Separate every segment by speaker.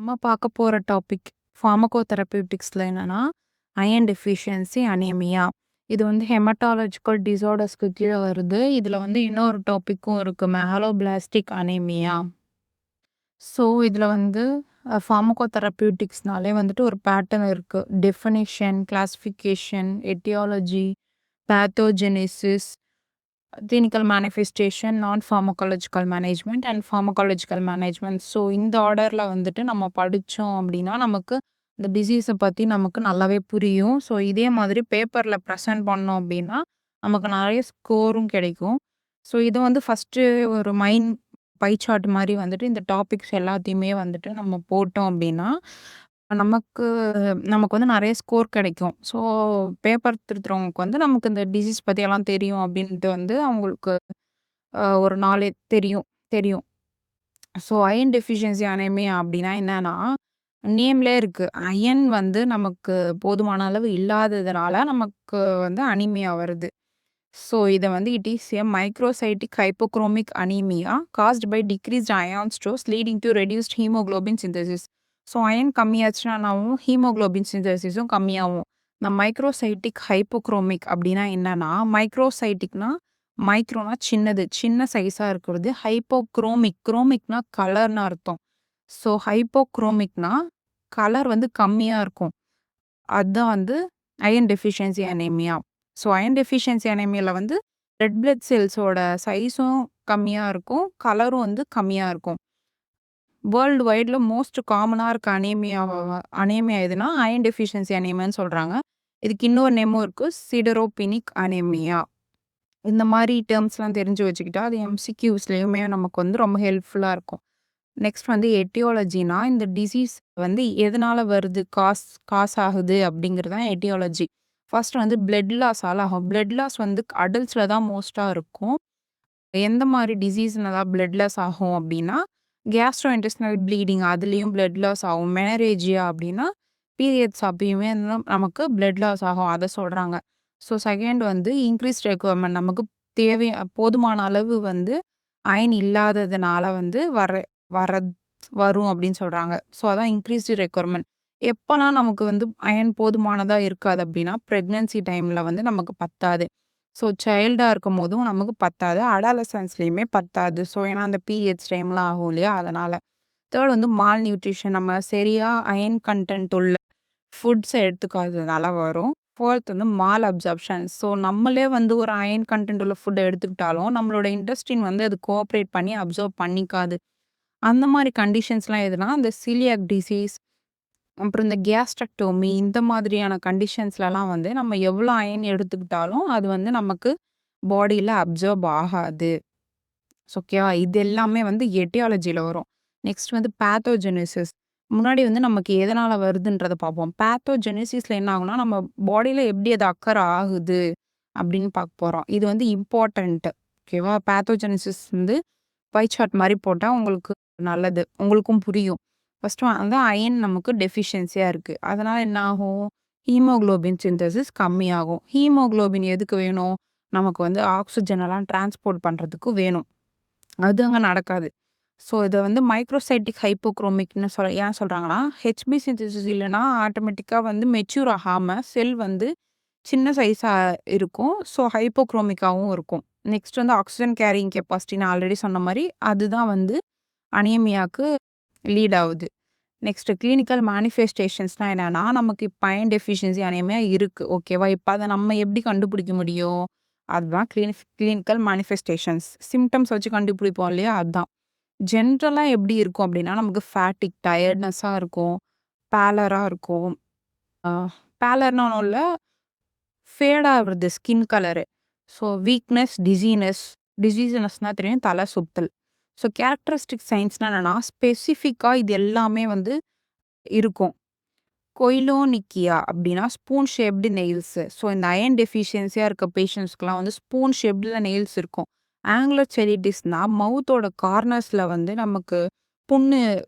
Speaker 1: நம்ம பார்க்க போற டாபிக் ஃபார்மகோதெரபியூட்டிக்ஸ்ல என்னன்னா, அயர்ன் டெஃபிஷியன்சி அனீமியா. இது வந்து ஹெமடாலஜிக்கல் டிஸார்டர்ஸ்க்கு கீழ வருது. இதுல வந்து இன்னொரு டாபிக்கும் இருக்கு. மெகலோபிளாஸ்டிக் அனீமியா. ஸோ இதுல வந்து ஃபார்மகோதெரபியூட்டிக்ஸ்னாலே வந்துட்டு ஒரு பேட்டர்ன் இருக்கு. Definition, classification, aetiology, pathogenesis, clinical manifestation, non pharmacological management and pharmacological management. So இந்த ஆர்டரில் வந்துட்டு நம்ம படித்தோம் அப்படின்னா நமக்கு இந்த டிசீஸை பற்றி நமக்கு நல்லாவே புரியும். ஸோ இதே மாதிரி பேப்பரில் ப்ரெசென்ட் பண்ணோம் அப்படின்னா நமக்கு நிறைய ஸ்கோரும் கிடைக்கும். ஸோ இது வந்து ஃபஸ்ட்டு ஒரு மைண்ட் பை சார்ட் மாதிரி வந்துட்டு இந்த டாபிக்ஸ் எல்லாத்தையுமே வந்துட்டு நம்ம போட்டோம் அப்படின்னா நமக்கு நமக்கு வந்து நிறைய ஸ்கோர் கிடைக்கும். ஸோ பேப்பர் திருத்துறவங்களுக்கு வந்து நமக்கு இந்த டிசீஸ் பற்றியெல்லாம் தெரியும் அப்படின்ட்டு வந்து அவங்களுக்கு ஒரு நாலேஜ் தெரியும் தெரியும். ஸோ அயர்ன் டெஃபிஷியன்சி அனீமியா அப்படின்னா என்னன்னா, நேம்லேயே இருக்குது. அயர்ன் வந்து நமக்கு போதுமான அளவு இல்லாததுனால நமக்கு வந்து அனீமியா வருது. ஸோ இதை வந்து it is a microcytic hypochromic anaemia caused by decreased iron stores leading to reduced haemoglobin synthesis. So iron கம்மியாச்சுன்னாவும் ஹீமோகுளோபின் சிந்தசிஸும் கம்மியாகும். இந்த மைக்ரோசைட்டிக் ஹைப்போக்ரோமிக் அப்படின்னா என்னன்னா, மைக்ரோசைட்டிக்னா மைக்ரோனா சின்னது, சின்ன சைஸாக இருக்கிறது. ஹைப்போக்ரோமிக், குரோமிக்னா கலர்னு அர்த்தம். ஸோ ஹைப்போக்ரோமிக்னா கலர் வந்து கம்மியாக இருக்கும். அதுதான் வந்து iron deficiency anaemia. So iron deficiency அனீமியாவில் வந்து ரெட் பிளட் செல்ஸோட சைஸும் கம்மியாக இருக்கும், கலரும் வந்து கம்மியாக இருக்கும். வேர்ல்டு வைடில் மோஸ்ட் காமனாக இருக்க அனீமியா எதுனா அயன் டெஃபிஷியன்சி அனீமியான்னு சொல்கிறாங்க. இதுக்கு இன்னொரு நேமும் இருக்குது, சிடரோபினிக் அனீமியா. இந்த மாதிரி டேர்ம்ஸ்லாம் தெரிஞ்சு வச்சுக்கிட்டா அது எம்சிக்யூஸ்லேயுமே நமக்கு வந்து ரொம்ப ஹெல்ப்ஃபுல்லாக இருக்கும். நெக்ஸ்ட் வந்து எட்டியாலஜினா, இந்த டிசீஸ் வந்து எதனால் வருது, காஸ் ஆகுது அப்படிங்கிறது தான் எட்டியாலஜி. ஃபர்ஸ்ட் வந்து பிளட் லாஸால் ஆகும். பிளட் லாஸ் வந்து அடல்ட்ஸில் தான் மோஸ்ட்டாக இருக்கும். எந்த மாதிரி டிசீஸ்னால தான் பிளட் லாஸ் ஆகும் அப்படின்னா, கேஸ்ட்ரோ இன்டெஸ்டினல் ப்ளீடிங் அதுலேயும் பிளட் லாஸ் ஆகும். மெனரேஜியா அப்படின்னா பீரியட்ஸ் அப்பயுமே நமக்கு பிளட் லாஸ் ஆகும், அதை சொல்கிறாங்க. ஸோ செகண்ட் வந்து இன்க்ரீஸ் ரெக்குவயர்மெண்ட், நமக்கு போதுமான அளவு வந்து அயன் இல்லாததுனால வந்து வரும் அப்படின்னு சொல்கிறாங்க. ஸோ அதான் இன்க்ரீஸ்டு ரெக்குவயர்மெண்ட். எப்போலாம் நமக்கு வந்து அயன் போதுமானதாக இருக்காது அப்படின்னா, ப்ரெக்னென்சி டைமில் வந்து நமக்கு பத்தாது. ஸோ சைல்டாக இருக்கும் போதும் நமக்கு பத்தாது, அடாலசன்ஸ்லேயுமே பத்தாது. ஸோ ஏன்னா அந்த பீரியட்ஸ் டைம்லாம் ஆகும் இல்லையா, அதனால். தேர்ட் வந்து மால் நியூட்ரிஷன், நம்ம சரியாக அயன் கண்டென்ட் உள்ள ஃபுட்ஸை எடுத்துக்காததுனால வரும். ஃபோர்த் வந்து மால் அப்சார்ப்ஷன். ஸோ நம்மளே வந்து ஒரு அயன் கண்டென்ட் உள்ள ஃபுட்டை எடுத்துக்கிட்டாலும் நம்மளோட இன்டெஸ்டின் வந்து அது கோஆப்ரேட் பண்ணி அப்சர்வ் பண்ணிக்காது. அந்த மாதிரி கண்டிஷன்ஸ்லாம் எதுனா அந்த சீலியாக் டிசீஸ், அப்புறம் இந்த கேஸ்ட்ரக்டோமி, இந்த மாதிரியான கண்டிஷன்ஸ்லலாம் வந்து நம்ம எவ்வளோ அயன் எடுத்துக்கிட்டாலும் அது வந்து நமக்கு பாடியில் அப்சர்வ் ஆகாது. ஓகேவா? இது எல்லாமே வந்து எட்டியாலஜியில் வரும். நெக்ஸ்ட் வந்து பேத்தோஜெனிசிஸ். முன்னாடி வந்து நமக்கு எதனால் வருதுன்றதை பார்ப்போம். பேத்தோஜெனிசிஸில் என்ன ஆகும்னா, நம்ம பாடியில் எப்படி அது அக்கர் ஆகுது அப்படின்னு பார்க்க போகிறோம். இது வந்து இம்பார்ட்டண்ட்டு. ஓகேவா? பேத்தோஜெனிசிஸ் வந்து பை சார்ட் மாதிரி போட்டால் உங்களுக்கு நல்லது, உங்களுக்கும் புரியும். ஃபஸ்ட்டு வந்து அயன் நமக்கு டெஃபிஷியன்சியாக இருக்குது. அதனால் என்ன ஆகும், ஹீமோகுளோபின் சிந்தசிஸ் கம்மியாகும். ஹீமோகுளோபின் எதுக்கு வேணும், நமக்கு வந்து ஆக்சிஜனெல்லாம் டிரான்ஸ்போர்ட் பண்ணுறதுக்கு வேணும். அது அங்கே நடக்காது. ஸோ இதை வந்து மைக்ரோசைட்டிக் ஹைப்போக்ரோமிக்னு ஏன் சொல்கிறாங்கன்னா, ஹெச்பி சிந்தசிஸ் இல்லைன்னா ஆட்டோமேட்டிக்காக வந்து மெச்சூர் ஆகாமல் செல் வந்து சின்ன சைஸாக இருக்கும். ஸோ ஹைப்போக்ரோமிக்காகவும் இருக்கும். நெக்ஸ்ட் வந்து ஆக்சிஜன் கேரிங் கெப்பாசிட்டி, நான் ஆல்ரெடி சொன்ன மாதிரி அதுதான் வந்து அனீமியாவுக்கு லீட் ஆகுது. நெக்ஸ்ட் கிளினிக்கல் மேனிஃபெஸ்டேஷன்ஸ்னால் என்னென்னா, நமக்கு இப்போ அயன் டெஃபிஷியன்சி அனீமியா இருக்குது. ஓகேவா? இப்போ அதை நம்ம எப்படி கண்டுபிடிக்க முடியும், அதுதான் கிளினிக்கல் மேனிஃபெஸ்டேஷன்ஸ். சிம்டம்ஸ் வச்சு கண்டுபிடிப்போம் இல்லையா, அதுதான். ஜென்ரலாக எப்படி இருக்கும் அப்படின்னா, நமக்கு ஃபேட்டிக், டயர்ட்னஸாக இருக்கும், பேலராக இருக்கும். பேலர்னா ஒன்றும் இல்லை, ஃபேடாக வருது ஸ்கின் கலரு. ஸோ வீக்னஸ், டிசீஸ்னஸ்னால் தெரியும், தலை சுத்தல். ஸோ கேரக்டரிஸ்டிக் சைன்ஸ்னால் என்னென்னா, ஸ்பெசிஃபிக்காக இது எல்லாமே வந்து இருக்கும். கொய்லோனிக்கியா அப்படின்னா ஸ்பூன் ஷேப்டு நெயில்ஸு. ஸோ இந்த அயன் டெஃபிஷியன்சியாக இருக்க பேஷண்ட்ஸ்க்குலாம் வந்து ஸ்பூன் ஷேப்டில் நெயில்ஸ் இருக்கும். ஆங்குலர் செரிட்டிஸ்னால் மவுத்தோட கார்னர்ஸில் வந்து நமக்கு புண்ணு,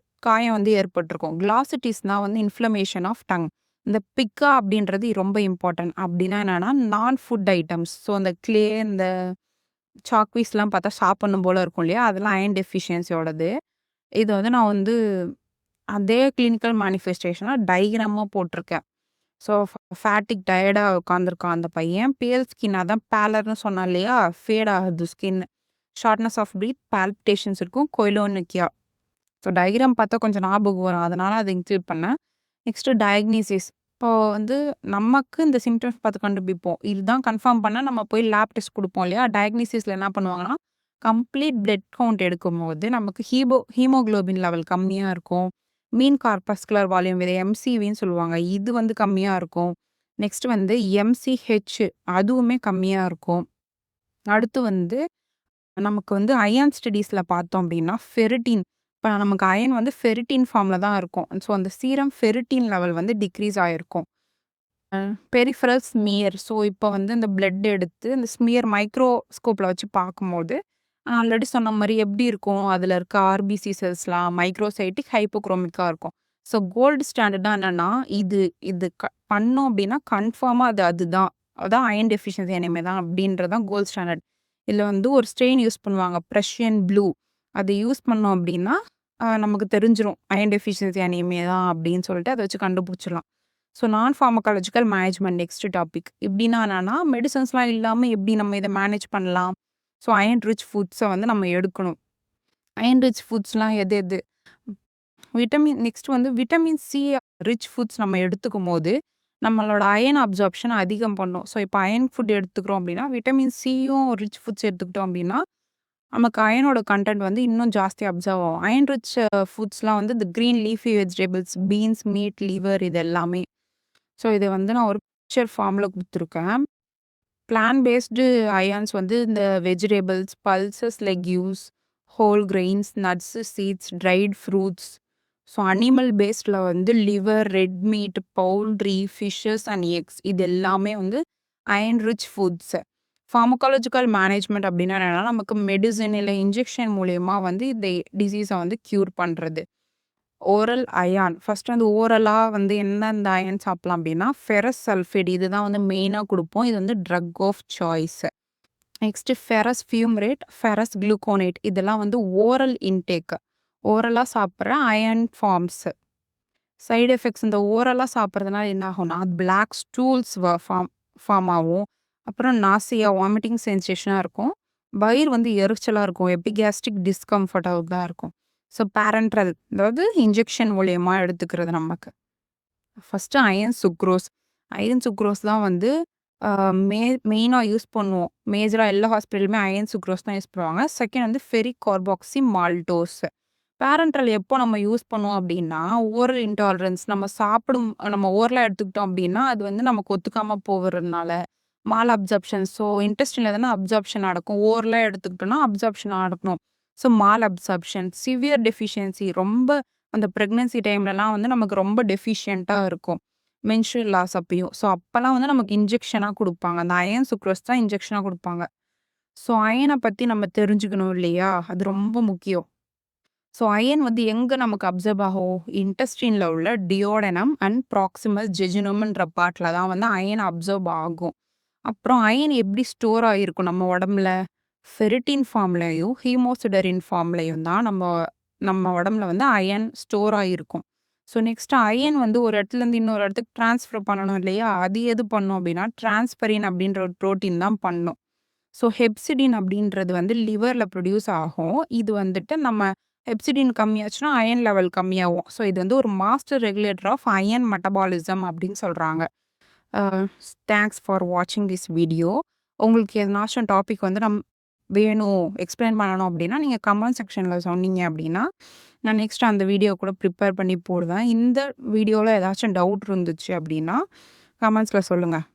Speaker 1: காயம் வந்து ஏற்பட்டிருக்கும். கிளாசிட்டிஸ்னால் வந்து இன்ஃப்ளமேஷன் ஆஃப் டங். இந்த பிக்கா அப்படின்றது ரொம்ப இம்பார்ட்டன்ட். அப்படின்னா என்னென்னா, நான் ஃபுட் ஐட்டம்ஸ். ஸோ அந்த கிளே, இந்த சாக்பீஸ்லாம் பார்த்தா சாப்பிடணும் போல் இருக்கும் இல்லையா, அதெல்லாம் அயன் டெஃபிஷியன்சியோடது. இது வந்து நான் வந்து அதே கிளினிக்கல் மேனிஃபெஸ்டேஷனா டயகிராமா போட்டிருக்கேன். ஸோ ஃபேட்டிக் டயர்டா உட்காந்துருக்கான் அந்த பையன். பேல் ஸ்கின் அதான் பேலர்ன்னு சொன்னேன் இல்லையா? ஃபேட் ஆகுது skin. Shortness of breath, palpitations இருக்கும், கொயிலோனிக்கியா. ஸோ டயகிராம் பார்த்தா கொஞ்சம் ஞாபகம் வரும். அதனால அதை இன்க்ளூட் பண்ணேன். நெக்ஸ்ட்டு டயக்னீசிஸ். இப்போ வந்து நமக்கு இந்த சிம்டம்ஸ் பார்த்து கண்டுபிடிப்போம். இதுதான் கன்ஃபார்ம் பண்ணா நம்ம போய் லேப் டெஸ்ட் குடுப்போம் இல்லையா? டயக்னீசிஸ்ல என்ன பண்ணுவாங்கன்னா, கம்ப்ளீட் பிளட் கவுண்ட் எடுக்கும்போது நமக்கு ஹீமோகுளோபின் லெவல் கம்மியா இருக்கும். மீன் கார்பஸ்குலர் வால்யூம் இதை எம்சிவின்னு சொல்லுவாங்க. இது வந்து கம்மியா இருக்கும். நெக்ஸ்ட் வந்து எம்சிஹெச் அதுவுமே கம்மியா இருக்கும். அடுத்து வந்து நமக்கு வந்து அயான் ஸ்டடீஸ்ல பார்த்தோம் அப்படின்னா, ஃபெரிட்டின் இப்போ நமக்கு அயன் வந்து ஃபெரிட்டின் ஃபார்ம்ல தான் இருக்கும். ஸோ அந்த சீரம் ஃபெரிட்டின் லெவல் வந்து டிக்ரீஸ் ஆயிருக்கும். Peripheral smear. ஸோ இப்போ வந்து இந்த பிளட் எடுத்து இந்த ஸ்மியர் மைக்ரோஸ்கோப்ல வச்சு பார்க்கும்போது, ஆல்ரெடி சொன்ன மாரி எப்படி இருக்கும்? அதில இருக்க ஆர்பிசி செல்ஸ்லாம் மைக்ரோசைட்டிக், ஹைப்போக்ரோமிக்கா இருக்கும். ஸோ கோல்டு ஸ்டாண்டர்ட்னா என்னன்னா, இது இது பண்ணோம் அப்படின்னா கன்ஃபார்மா அதுதான். அதான் அயர்ன் டெஃபிஷியன்சி அனீமியா தான் அப்படின்றது தான் கோல்டு ஸ்டாண்டர்ட். இதில வந்து ஒரு ஸ்ட்ரெயின் யூஸ் பண்ணுவாங்க. Prussian blue. அதை யூஸ் பண்ணோம் அப்படின்னா, நமக்கு தெரிஞ்சிரும். அயர்ன் டெஃபிஷியன்சி அனீமியா தான் அப்படின்னு சொல்லிட்டு அதை வச்சு கண்டுபிடிச்சிடலாம். ஸோ நான் ஃபார்மகாலஜிக்கல் மேனேஜ்மெண்ட் நெக்ஸ்ட் டாபிக். எப்படின்னா என்னன்னா, மெடிசன்ஸ்லாம் இல்லாம எப்படி நம்ம இதை மேனேஜ் பண்ணலாம்? ஸோ அயர்ன் ரிச் ஃபுட்ஸை வந்து நம்ம எடுக்கணும். அயர்ன் ரிச் ஃபுட்ஸ்லாம் எது எது? நெக்ஸ்ட் வந்து விட்டமின் சி ரிச் ஃபுட்ஸ் நம்ம எடுத்துக்கும்போது, நம்மளோட அயர்ன் அப்சார்ப்ஷன் அதிகம் பண்ணும். ஸோ இப்போ அயர்ன் ஃபுட் எடுத்துக்கிறோம் அப்படின்னா, விட்டமின் சியும் ரிச் ஃபுட்ஸ் எடுத்துக்கிட்டோம் அப்படின்னா, நமக்கு அயனோட கன்டென்ட் வந்து இன்னும் ஜாஸ்தி அப்சர்வ் ஆகும். அயர்ன் ரிச் ஃபுட்ஸ்லாம் வந்து இந்த green leafy vegetables, beans, meet, liver இது எல்லாமே. ஸோ இதை வந்து நான் ஒரு பிக்சர் ஃபார்மில் கொடுத்துருக்கேன். பிளான் பேஸ்டு அயான்ஸ் வந்து இந்த vegetables, pulses, legumes, whole grains, nuts, seeds, dried fruits. So animal பேஸ்டில் வந்து liver, red meat, poultry, fishes and eggs இது எல்லாமே வந்து iron rich foods. Pharmacological management அப்படின்னா என்னென்னா, நமக்கு மெடிசன் இல்லை இன்ஜெக்ஷன் மூலயமா வந்து இந்த டிசீஸை வந்து க்யூர் பண்ணுறது. ஓரல் அயான் ஃபர்ஸ்ட் வந்து ஓரலாக வந்து எந்தெந்த அயன் சாப்பிடலாம் அப்படின்னா, ஃபெரஸ் சல்ஃபேட் இதுதான் வந்து மெயினாக கொடுப்போம். இது வந்து drug of choice. Next ferrous fumarate, ferrous gluconate இதெல்லாம் வந்து ஓரல் இன்டேக். ஓரலாக சாப்பிட்ற அயன் ஃபார்ம்ஸு. சைடு எஃபெக்ட்ஸ் இந்த ஓரலாக சாப்பிட்றதுனால என்ன ஆகும்னா, பிளாக் ஸ்டூல்ஸ் ஃபார்ம் ஆகும். அப்புறம் நாசியா, வாமிட்டிங் சென்சேஷனாக இருக்கும். வயிறு வந்து எரிச்சலாக இருக்கும். எபிகாஸ்ட்ரிக் டிஸ்கம்ஃபர்ட்டாக தான் இருக்கும். ஸோ பேரண்ட்ரல் அதாவது இன்ஜெக்ஷன் மூலயமா எடுத்துக்கிறது நமக்கு. First iron sucrose. Iron sucrose தான் வந்து மெயினாக யூஸ் பண்ணுவோம். மேஜராக எல்லா ஹாஸ்பிட்டலுமே அயன் சுக்ரோஸ் தான் யூஸ் பண்ணுவாங்க. செகண்ட் வந்து ஃபெரிக் கார்பாக்சி மால்டோஸ். பேரண்ட்ரல் எப்போ நம்ம யூஸ் பண்ணுவோம் அப்படின்னா, ஓரல் இன்டாலரன்ஸ் நம்ம ஓரலாக எடுத்துக்கிட்டோம் அப்படின்னா, அது வந்து நமக்கு ஒத்துக்காமல் போகிறதுனால மால் அப்சார்ப்ஷன். ஸோ இன்டெஸ்டினில் தானே அப்சார்ப்ஷன் நடக்கும். ஓரலாக எடுத்துக்கிட்டோம்னா அப்சார்ப்ஷன் நடக்கணும். So mall absorption, severe deficiency ரொம்ப அந்த ப்ரெக்னன்சி டைம்லலாம் வந்து நமக்கு ரொம்ப டெஃபிஷியண்ட்டாக இருக்கும். மென்ஸ்ட்ரல் லாஸ் அப்பயும். ஸோ அப்போலாம் வந்து நமக்கு இன்ஜெக்ஷனாக கொடுப்பாங்க. அந்த அயன் சுக்ரோஸ் தான் இன்ஜெக்ஷனாக கொடுப்பாங்க. ஸோ அயனை பற்றி நம்ம தெரிஞ்சுக்கணும் இல்லையா? அது ரொம்ப முக்கியம். ஸோ அயன் வந்து எங்கே நமக்கு அப்சர்வ் ஆகும்? இன்டெஸ்டினில் உள்ள டியோடனம் அண்ட் ப்ராக்சிமல் ஜெஜினம்ன்ற பார்ட்டில் தான் வந்து அயன் அப்சர்வ் ஆகும். அப்புறம் அயன் எப்படி ஸ்டோர் ஆகிருக்கும் நம்ம உடம்புல? ஃபெரிட்டின் ஃபார்ம்லையும் ஹீமோசிடரின் ஃபார்ம்லையும் தான் நம்ம உடம்புல வந்து அயன் ஸ்டோர் ஆகிருக்கும். ஸோ நெக்ஸ்ட் அயன் வந்து ஒரு இடத்துலேருந்து இன்னொரு இடத்துக்கு ட்ரான்ஸ்ஃபர் பண்ணணும் இல்லையா? அது எது பண்ணும் அப்படின்னா, டிரான்ஸ்பரின் அப்படின்ற ஒரு ப்ரோட்டீன் தான் பண்ணும். ஸோ ஹெப்சிடின் அப்படின்றது வந்து லிவரில் ப்ரொடியூஸ் ஆகும். இது வந்துட்டு நம்ம ஹெப்சிடின் கம்மியாச்சுன்னா அயன் லெவல் கம்மியாகும். ஸோ இது வந்து ஒரு master regulator of iron metabolism அப்படின்னு சொல்கிறாங்க. தேங்க்ஸ் ஃபார் வாட்சிங் திஸ் வீடியோ. உங்களுக்கு எதனாச்சும் டாபிக் வந்து வேணும் எக்ஸ்பிளைன் பண்ணணும் அப்படின்னா, நீங்கள் கமெண்ட் செக்ஷனில் சொன்னீங்க அப்படின்னா, நான் நெக்ஸ்ட் அந்த வீடியோ கூட ப்ரிப்பேர் பண்ணி போடுவேன். இந்த வீடியோவில் ஏதாச்சும் டவுட் இருந்துச்சு அப்படின்னா கமெண்ட்ஸில் சொல்லுங்கள்.